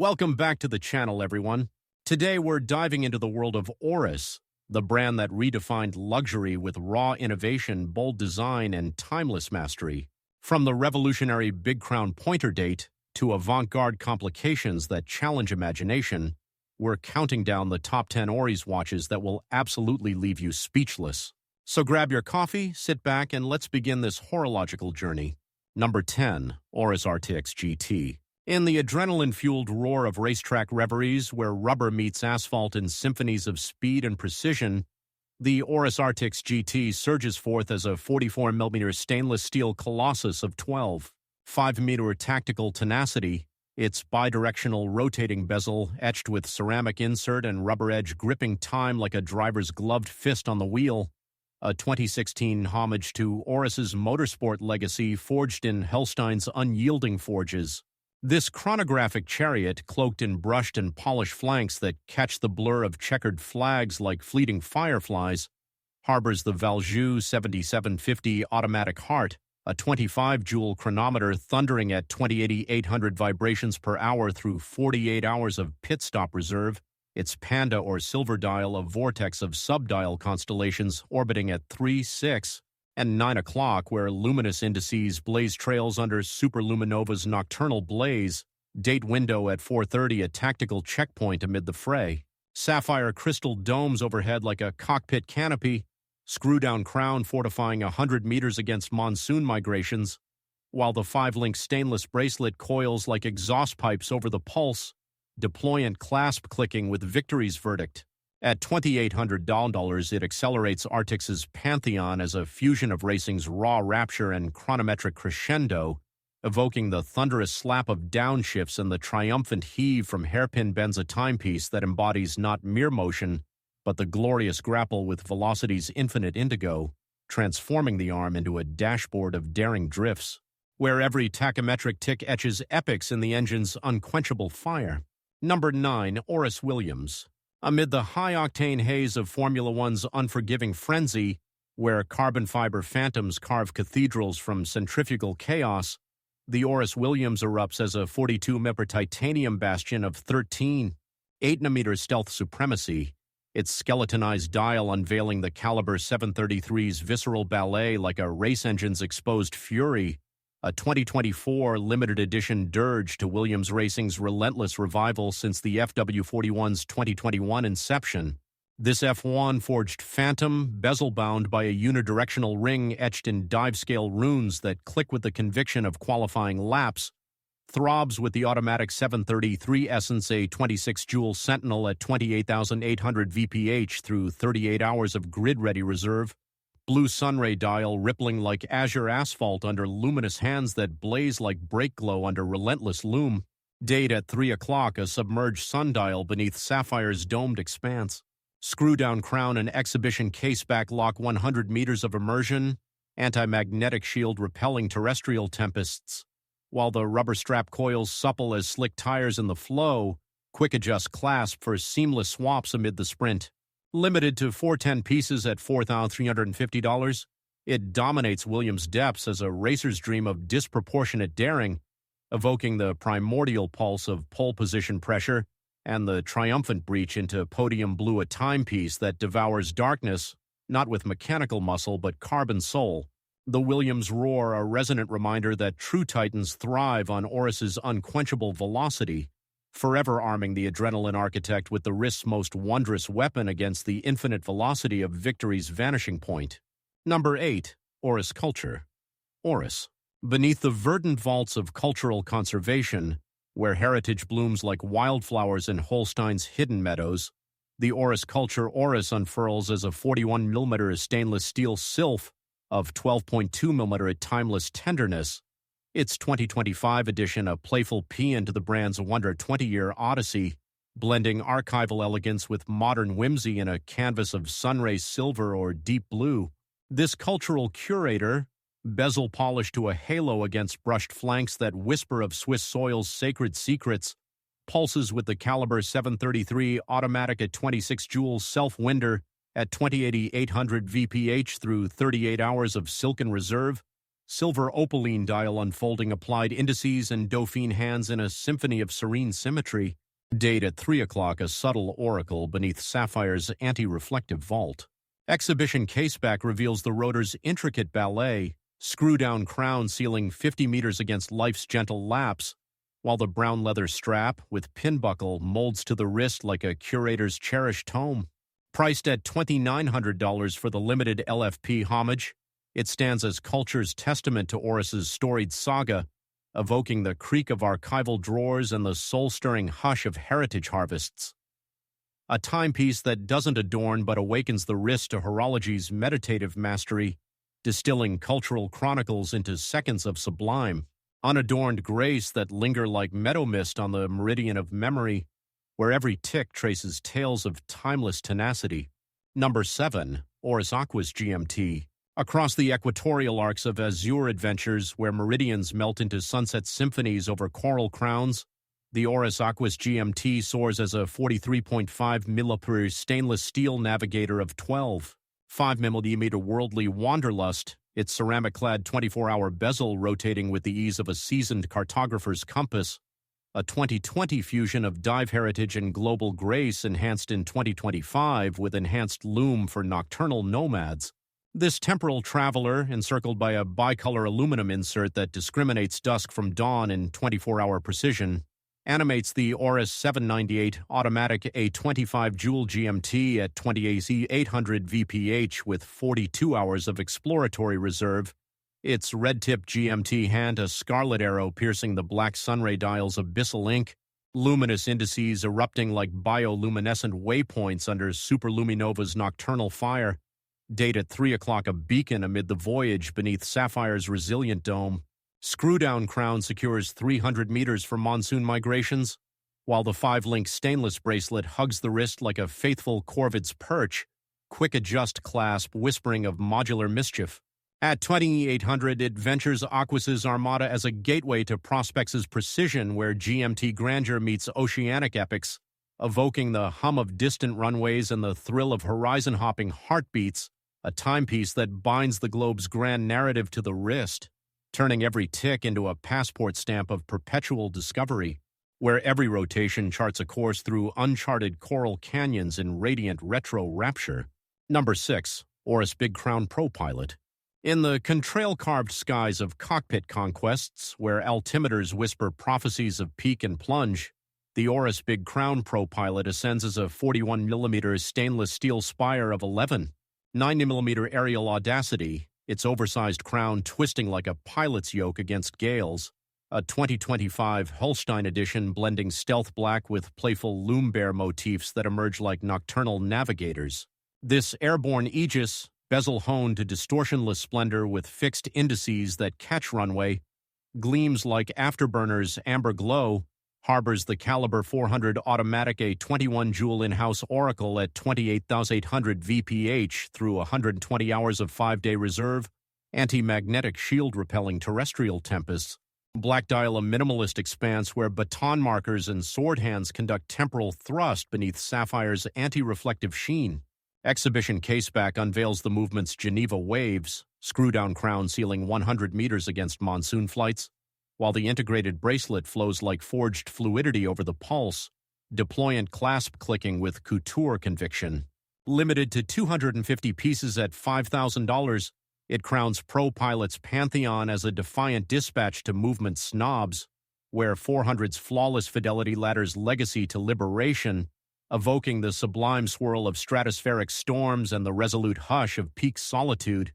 Welcome back to the channel, everyone. Today we're diving into the world of Oris, the brand that redefined luxury with raw innovation, bold design, and timeless mastery. From the revolutionary Big Crown pointer date to avant-garde complications that challenge imagination, we're counting down the top 10 Oris watches that will absolutely leave you speechless. So grab your coffee, sit back, and let's begin this horological journey. Number 10. Oris Artix GT. In the adrenaline-fueled roar of racetrack reveries where rubber meets asphalt in symphonies of speed and precision, the Oris Artix GT surges forth as a 44mm stainless steel colossus of 12.5-meter tactical tenacity, its bidirectional rotating bezel etched with ceramic insert and rubber edge gripping time like a driver's gloved fist on the wheel, a 2016 homage to Oris's motorsport legacy forged in Hellstein's unyielding forges. This chronographic chariot, cloaked in brushed and polished flanks that catch the blur of checkered flags like fleeting fireflies, harbors the Valjoux 7750 automatic heart, a 25-joule chronometer thundering at 20,800 vibrations per hour through 48 hours of pit stop reserve, its panda or silver dial a vortex of subdial constellations orbiting at 3, 6, and 9 o'clock, where luminous indices blaze trails under superluminova's nocturnal blaze, date window at 4:30, a tactical checkpoint amid the fray, sapphire crystal domes overhead like a cockpit canopy, screw-down crown fortifying 100 meters against monsoon migrations, while the 5-link stainless bracelet coils like exhaust pipes over the pulse, deployant clasp clicking with victory's verdict. At $2,800, it accelerates Artix's pantheon as a fusion of racing's raw rapture and chronometric crescendo, evoking the thunderous slap of downshifts and the triumphant heave from hairpin bends a timepiece that embodies not mere motion, but the glorious grapple with velocity's infinite indigo, transforming the arm into a dashboard of daring drifts, where every tachymetric tick etches epics in the engine's unquenchable fire. Number 9. Oris Williams. Amid the high-octane haze of Formula One's unforgiving frenzy, where carbon fiber phantoms carve cathedrals from centrifugal chaos, the Oris Williams erupts as a 42mm titanium bastion of 13.8nm stealth supremacy, its skeletonized dial unveiling the caliber 733's visceral ballet like a race engine's exposed fury, a 2024 limited edition dirge to Williams Racing's relentless revival since the FW41's 2021 inception. This F1 forged phantom, bezel-bound by a unidirectional ring etched in dive-scale runes that click with the conviction of qualifying laps, throbs with the automatic 733 Essence, a 26-joule Sentinel at 28,800 VPH through 38 hours of grid-ready reserve, blue sunray dial rippling like azure asphalt under luminous hands that blaze like brake glow under relentless loom, date at 3 o'clock, a submerged sundial beneath sapphire's domed expanse, screw-down crown and exhibition case-back lock 100 meters of immersion, anti-magnetic shield repelling terrestrial tempests, while the rubber strap coils supple as slick tires in the flow, quick-adjust clasp for seamless swaps amid the sprint. Limited to 410 pieces at $4,350, it dominates Williams' depths as a racer's dream of disproportionate daring, evoking the primordial pulse of pole position pressure and the triumphant breach into podium blue, a timepiece that devours darkness, not with mechanical muscle but carbon soul. The Williams roar, a resonant reminder that true titans thrive on Oris's unquenchable velocity, forever arming the adrenaline architect with the wrist's most wondrous weapon against the infinite velocity of victory's vanishing point. Number 8. Oris Culture. Oris. Beneath the verdant vaults of cultural conservation, where heritage blooms like wildflowers in Holstein's hidden meadows, the Oris Culture Oris unfurls as a 41mm stainless steel sylph of 12.2mm at timeless tenderness, its 2025 edition a playful paean to the brand's wonder 20-year odyssey, blending archival elegance with modern whimsy in a canvas of sunray silver or deep blue. This cultural curator, bezel polished to a halo against brushed flanks that whisper of Swiss soil's sacred secrets, pulses with the caliber 733 automatic at 26 joules self-winder at 20,800 VPH through 38 hours of silken reserve, silver opaline dial unfolding applied indices and Dauphine hands in a symphony of serene symmetry. Date at 3 o'clock, a subtle oracle beneath Sapphire's anti-reflective vault. Exhibition caseback reveals the rotor's intricate ballet, screw-down crown sealing 50 meters against life's gentle laps, while the brown leather strap, with pin buckle, molds to the wrist like a curator's cherished tome. Priced at $2,900 for the limited LFP homage, it stands as culture's testament to Oris's storied saga, evoking the creak of archival drawers and the soul-stirring hush of heritage harvests. A timepiece that doesn't adorn but awakens the wrist to horology's meditative mastery, distilling cultural chronicles into seconds of sublime, unadorned grace that linger like meadow mist on the meridian of memory, where every tick traces tales of timeless tenacity. Number 7. Oris Aquis GMT. Across the equatorial arcs of azure adventures where meridians melt into sunset symphonies over coral crowns, the Oris Aquis GMT soars as a 43.5 mm stainless steel navigator of 12.5 mm worldly wanderlust, its ceramic-clad 24-hour bezel rotating with the ease of a seasoned cartographer's compass, a 2020 fusion of dive heritage and global grace enhanced in 2025 with enhanced loom for nocturnal nomads. This temporal traveler, encircled by a bicolor aluminum insert that discriminates dusk from dawn in 24-hour precision, animates the Oris 798 automatic A25 Joule GMT at 2800 VPH with 42 hours of exploratory reserve, its red-tip GMT hand a scarlet arrow piercing the black sunray dial's abyssal ink, luminous indices erupting like bioluminescent waypoints under superluminova's nocturnal fire. Date at 3 o'clock, a beacon amid the voyage beneath Sapphire's resilient dome. Screw-down crown secures 300 meters for monsoon migrations, while the 5-link stainless bracelet hugs the wrist like a faithful corvid's perch, quick adjust clasp whispering of modular mischief. At 2800, it ventures Aquis's armada as a gateway to Prospex's precision where GMT grandeur meets oceanic epics, evoking the hum of distant runways and the thrill of horizon-hopping heartbeats, a timepiece that binds the globe's grand narrative to the wrist, turning every tick into a passport stamp of perpetual discovery, where every rotation charts a course through uncharted coral canyons in radiant retro rapture. Number 6. Oris Big Crown ProPilot. In the contrail-carved skies of cockpit conquests, where altimeters whisper prophecies of peak and plunge, the Oris Big Crown ProPilot ascends as a 41 mm stainless steel spire of 11.9 mm aerial audacity, its oversized crown twisting like a pilot's yoke against gales, a 2025 Holstein edition blending stealth black with playful loom bear motifs that emerge like nocturnal navigators. This airborne aegis, bezel honed to distortionless splendor with fixed indices that catch runway, gleams like afterburners' amber glow, harbors the caliber 400 automatic A21 Joule in-house Oracle at 28,800 VPH through 120 hours of 5-day reserve, anti-magnetic shield-repelling terrestrial tempests, black dial a minimalist expanse where baton markers and sword hands conduct temporal thrust beneath Sapphire's anti-reflective sheen. Exhibition caseback unveils the movement's Geneva waves, screw-down crown sealing 100 meters against monsoon flights, while the integrated bracelet flows like forged fluidity over the pulse, deployant clasp clicking with couture conviction. Limited to 250 pieces at $5,000, it crowns ProPilot's pantheon as a defiant dispatch to movement snobs, where 400's flawless fidelity ladders legacy to liberation, evoking the sublime swirl of stratospheric storms and the resolute hush of peak solitude.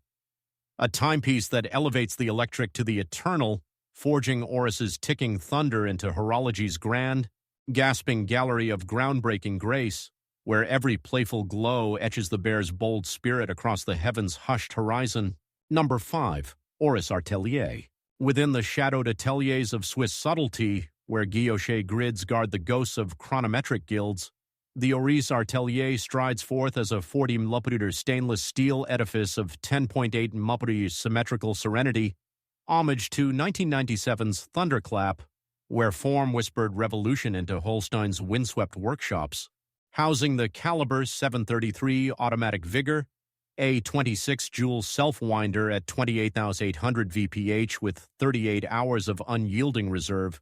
A timepiece that elevates the electric to the eternal, forging Oris's ticking thunder into horology's grand, gasping gallery of groundbreaking grace, where every playful glow etches the bear's bold spirit across the heavens' hushed horizon. Number 5. Oris Artelier. Within the shadowed ateliers of Swiss subtlety, where guilloche grids guard the ghosts of chronometric guilds, the Oris Artelier strides forth as a 40 mm stainless steel edifice of 10.8 mm symmetrical serenity, homage to 1997's Thunderclap, where form whispered revolution into Holstein's windswept workshops, housing the caliber 733 automatic vigor, A 26-joule self-winder at 28,800 VPH with 38 hours of unyielding reserve.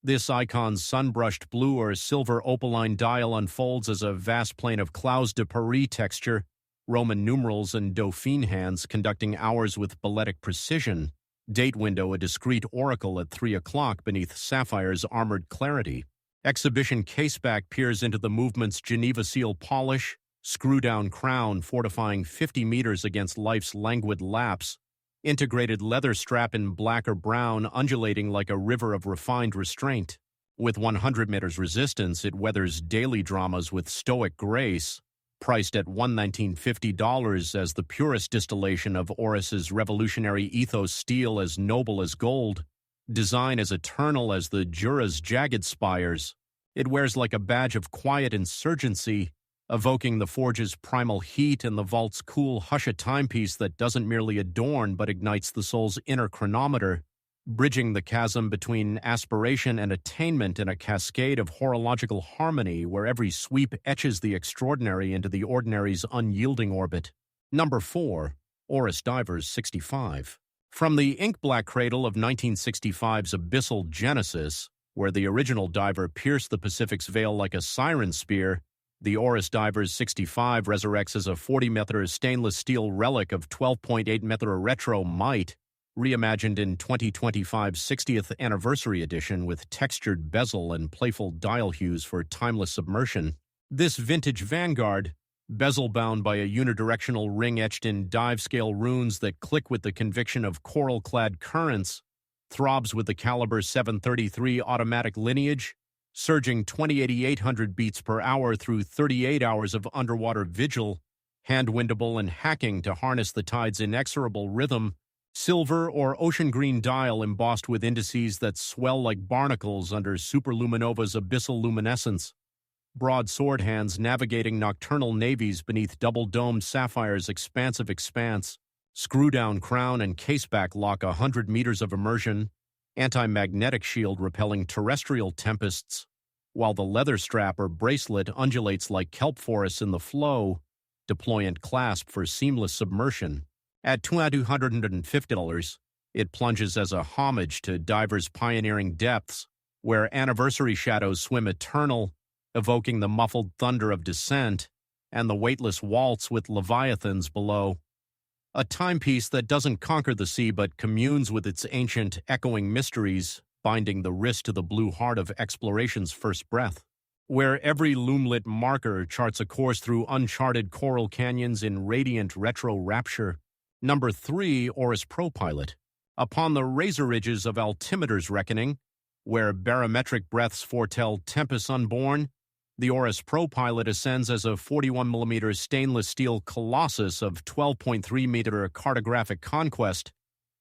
This icon's sun-brushed blue or silver opaline dial unfolds as a vast plane of Clous de Paris texture, Roman numerals and Dauphine hands conducting hours with balletic precision. Date window a discrete oracle at 3 o'clock beneath Sapphire's armored clarity. Exhibition caseback peers into the movement's Geneva seal polish, screw-down crown fortifying 50 meters against life's languid lapse. Integrated leather strap in black or brown undulating like a river of refined restraint. With 100 meters resistance, it weathers daily dramas with stoic grace. Priced at $119.50 as the purest distillation of Oris's revolutionary ethos, steel as noble as gold, design as eternal as the Jura's jagged spires. It wears like a badge of quiet insurgency, evoking the forge's primal heat and the vault's cool hush, a timepiece that doesn't merely adorn but ignites the soul's inner chronometer, bridging the chasm between aspiration and attainment in a cascade of horological harmony where every sweep etches the extraordinary into the ordinary's unyielding orbit. Number 4. Oris Divers 65. From the ink-black cradle of 1965's abyssal genesis, where the original diver pierced the Pacific's veil like a siren spear, the Oris Divers 65 resurrects as a 40-meter stainless steel relic of 12.8-meter retro might, reimagined in 2025's 60th anniversary edition with textured bezel and playful dial hues for timeless submersion. This vintage vanguard, bezel bound by a unidirectional ring etched in dive-scale runes that click with the conviction of coral-clad currents, throbs with the caliber 733 automatic lineage, surging 28,800 beats per hour through 38 hours of underwater vigil, hand-windable and hacking to harness the tide's inexorable rhythm, silver or ocean green dial embossed with indices that swell like barnacles under superluminova's abyssal luminescence, broad sword hands navigating nocturnal navies beneath double-domed Sapphire's expansive expanse, screw-down crown and caseback lock 100 meters of immersion, anti-magnetic shield repelling terrestrial tempests, while the leather strap or bracelet undulates like kelp forests in the flow, deployant clasp for seamless submersion. At $250, it plunges as a homage to divers' pioneering depths, where anniversary shadows swim eternal, evoking the muffled thunder of descent, and the weightless waltz with leviathans below. A timepiece that doesn't conquer the sea but communes with its ancient, echoing mysteries, binding the wrist to the blue heart of exploration's first breath, where every loom-lit marker charts a course through uncharted coral canyons in radiant retro rapture. Number 3. Oris ProPilot. Upon the razor ridges of altimeter's reckoning, where barometric breaths foretell tempests unborn, the Oris ProPilot ascends as a 41mm stainless steel colossus of 12.3-meter cartographic conquest,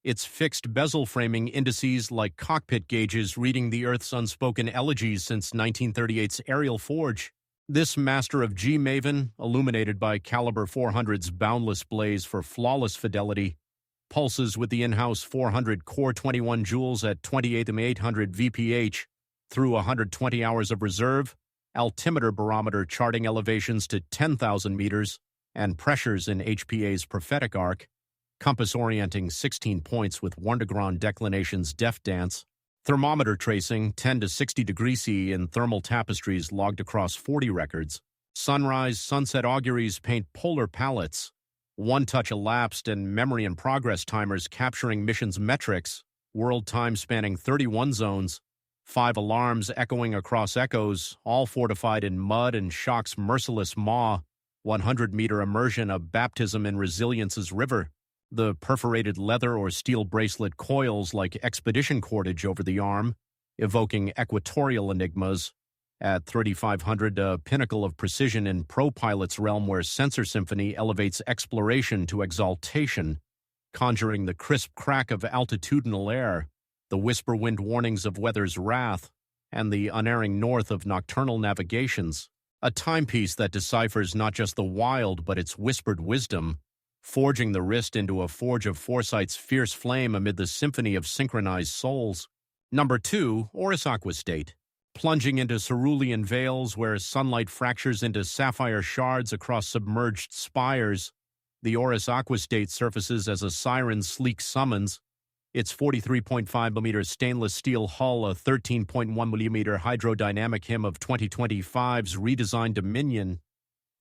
its fixed bezel framing indices like cockpit gauges reading the Earth's unspoken elegies since 1938's aerial forge. This master of G Maven, illuminated by Caliber 400's boundless blaze for flawless fidelity, pulses with the in-house 400 core 21 joules at 28,800 VPH through 120 hours of reserve, altimeter barometer charting elevations to 10,000 meters, and pressures in HPA's prophetic arc, compass orienting 16 points with Wundergrund declination's deft dance, thermometer tracing 10 to 60 degrees C in thermal tapestries logged across 40 records, sunrise, sunset auguries paint polar palettes, one-touch elapsed and memory and progress timers capturing missions metrics, world time spanning 31 zones, 5 alarms echoing across echoes, all fortified in mud and shock's merciless maw, 100-meter immersion of baptism in resilience's river. The perforated leather or steel bracelet coils like expedition cordage over the arm, evoking equatorial enigmas. At 3,500, a pinnacle of precision in ProPilot's realm where Sensor Symphony elevates exploration to exaltation, conjuring the crisp crack of altitudinal air, the whisper wind warnings of weather's wrath, and the unerring north of nocturnal navigations. A timepiece that deciphers not just the wild but its whispered wisdom, forging the wrist into a forge of foresight's fierce flame amid the symphony of synchronized souls. Number 2. Oris Aquis GT. Plunging into cerulean veils where sunlight fractures into sapphire shards across submerged spires, The Oris Aquis date surfaces as a siren's sleek summons. Its 43.5mm stainless steel hull, a 13.1mm hydrodynamic him of 2025's redesigned Dominion,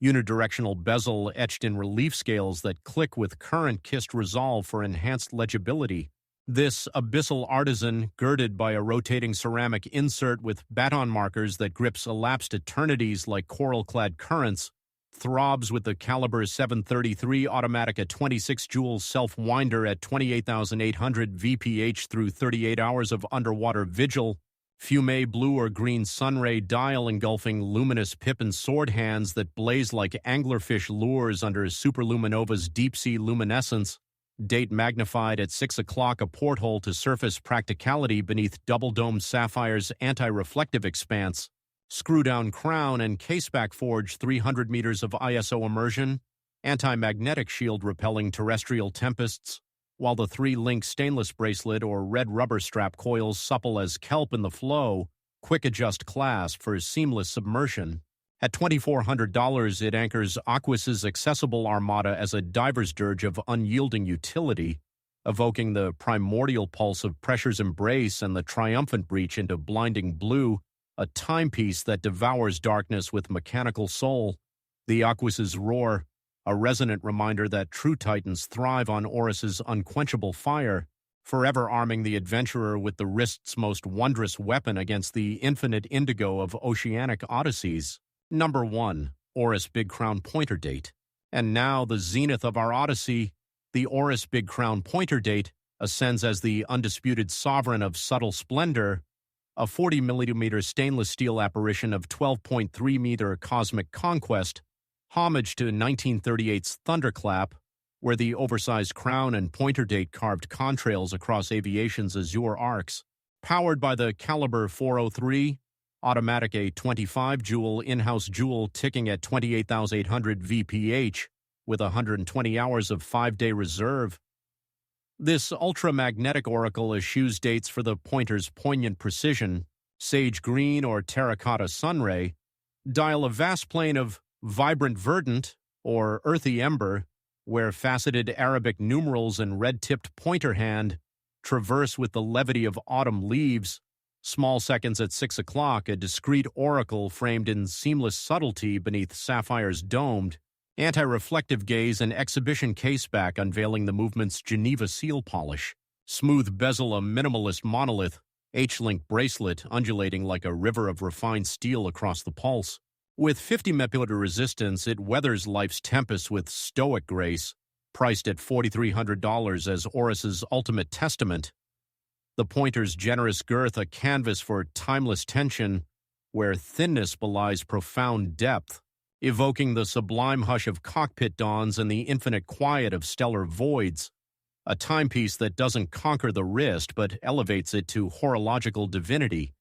unidirectional bezel etched in relief scales that click with current-kissed resolve for enhanced legibility. This abyssal artisan, girded by a rotating ceramic insert with baton markers that grips elapsed eternities like coral-clad currents, throbs with the caliber 733 Automatica 26-joule self-winder at 28,800 VPH through 38 hours of underwater vigil, fume blue or green sunray dial engulfing luminous pip and sword hands that blaze like anglerfish lures under superluminova's deep-sea luminescence, date magnified at 6 o'clock, a porthole to surface practicality beneath double-domed sapphire's anti-reflective expanse, screw-down crown and caseback forged 300 meters of ISO immersion, anti-magnetic shield repelling terrestrial tempests, while the 3-link stainless bracelet or red rubber strap coils supple as kelp in the flow, quick-adjust clasp for seamless submersion. At $2,400, it anchors Aquis's accessible armada as a diver's dirge of unyielding utility, evoking the primordial pulse of pressure's embrace and the triumphant breach into blinding blue, a timepiece that devours darkness with mechanical soul. The Aquis's roar, a resonant reminder that true titans thrive on Oris's unquenchable fire, forever arming the adventurer with the wrist's most wondrous weapon against the infinite indigo of oceanic odysseys. Number 1. Oris Big Crown Pointer Date. And now the zenith of our odyssey, the Oris Big Crown Pointer Date ascends as the undisputed sovereign of subtle splendor, a 40mm stainless steel apparition of 12.3-meter cosmic conquest, homage to 1938's Thunderclap, where the oversized crown and pointer date carved contrails across aviation's azure arcs. Powered by the caliber 403, automatic a 25-joule in-house jewel ticking at 28,800 VPH, with 120 hours of 5-day reserve. This ultramagnetic oracle eschews dates for the pointer's poignant precision, sage green or terracotta sunray, dial a vast plane of vibrant verdant or earthy ember, where faceted Arabic numerals and red-tipped pointer hand traverse with the levity of autumn leaves. Small seconds at 6 o'clock, a discreet oracle framed in seamless subtlety beneath sapphire's domed, anti-reflective gaze and exhibition caseback unveiling the movement's Geneva seal polish. Smooth bezel, a minimalist monolith, H-link bracelet undulating like a river of refined steel across the pulse. With 50 millimeter resistance, it weathers life's tempests with stoic grace, priced at $4,300 as Oris's ultimate testament. The pointer's generous girth, a canvas for timeless tension, where thinness belies profound depth, evoking the sublime hush of cockpit dawns and the infinite quiet of stellar voids, a timepiece that doesn't conquer the wrist but elevates it to horological divinity,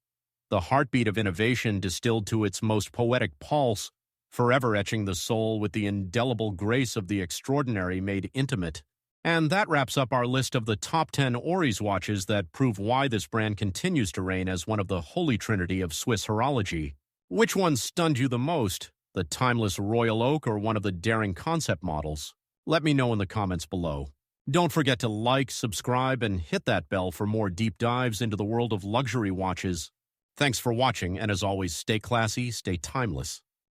the heartbeat of innovation distilled to its most poetic pulse, forever etching the soul with the indelible grace of the extraordinary made intimate. And that wraps up our list of the top 10 Oris watches that prove why this brand continues to reign as one of the holy trinity of Swiss horology. Which one stunned you the most? The timeless Royal Oak or one of the daring concept models? Let me know in the comments below. Don't forget to like, subscribe, and hit that bell for more deep dives into the world of luxury watches. Thanks for watching, and as always, stay classy, stay timeless.